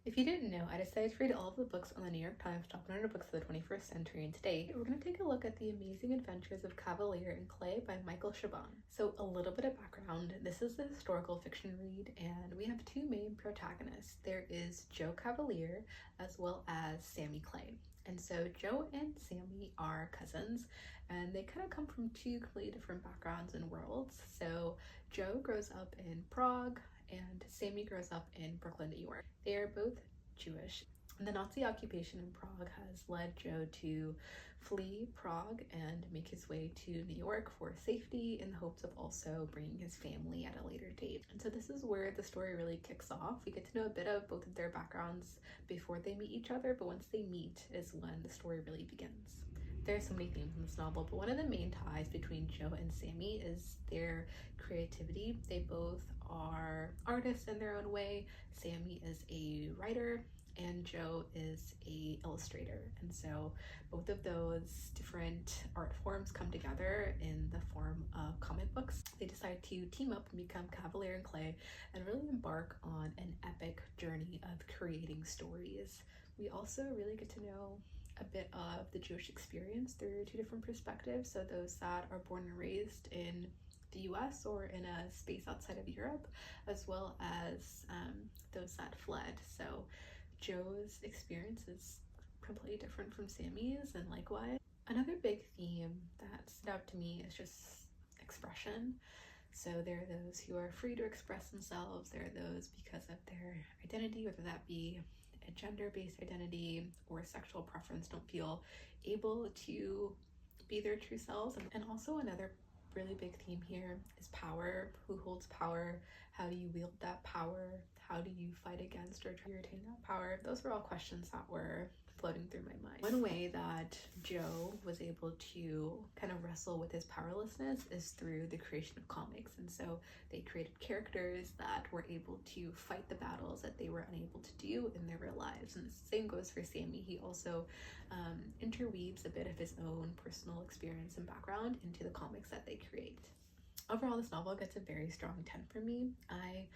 If you didn't know, I decided to read all of the books on the New York Times Top 100 Books of the 21st Century, and today we're going to take a look at The Amazing Adventures of Kavalier and Clay by Michael Chabon. So a little bit of background, this is a historical fiction read, and we have two main protagonists. There is Joe Kavalier as well as Sammy Clay. And so Joe and Sammy are cousins, and they kind of come from two completely different backgrounds and worlds. So Joe grows up in Prague, and Sammy grows up in Brooklyn, New York. They are both Jewish. And the Nazi occupation in Prague has led Joe to flee Prague and make his way to New York for safety in the hopes of also bringing his family at a later date. And so this is where the story really kicks off. We get to know a bit of both of their backgrounds before they meet each other, but once they meet is when the story really begins. There are so many themes in this novel, but one of the main ties between Joe and Sammy is their creativity. They both are artists in their own way. Sammy is a writer and Joe is a illustrator. And so both of those different art forms come together in the form of comic books. They decide to team up and become Kavalier and Clay and really embark on an epic journey of creating stories. We also really get to know a bit of the Jewish experience through two different perspectives. So those that are born and raised in the US or in a space outside of Europe, as well as those that fled. So Joe's experience is completely different from Sammy's, and likewise. Another big theme that stood out to me is just expression. So there are those who are free to express themselves. There are those because of their identity, whether that be a gender-based identity or sexual preference, don't feel able to be their true selves. And also another really big theme here is power. Who holds power? How do you wield that power? How do you fight against or try to retain that power? Those were all questions that were floating through my mind. One way that Joe was able to kind of wrestle with his powerlessness is through the creation of comics. And so they created characters that were able to fight the battles that they were unable to do in their real lives. And the same goes for Sammy. He also interweaves a bit of his own personal experience and background into the comics that they create. Overall, this novel gets a very strong 10 for me. I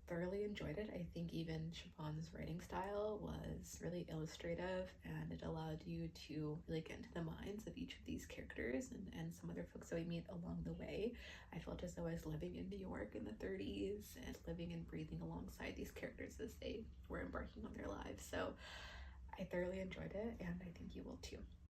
thoroughly enjoyed it. I think even Chabon's writing style was really illustrative, and it allowed you to really get into the minds of each of these characters and some other folks that we meet along the way. I felt as though I was living in New York in the 30s and living and breathing alongside these characters as they were embarking on their lives. So I thoroughly enjoyed it, and I think you will too.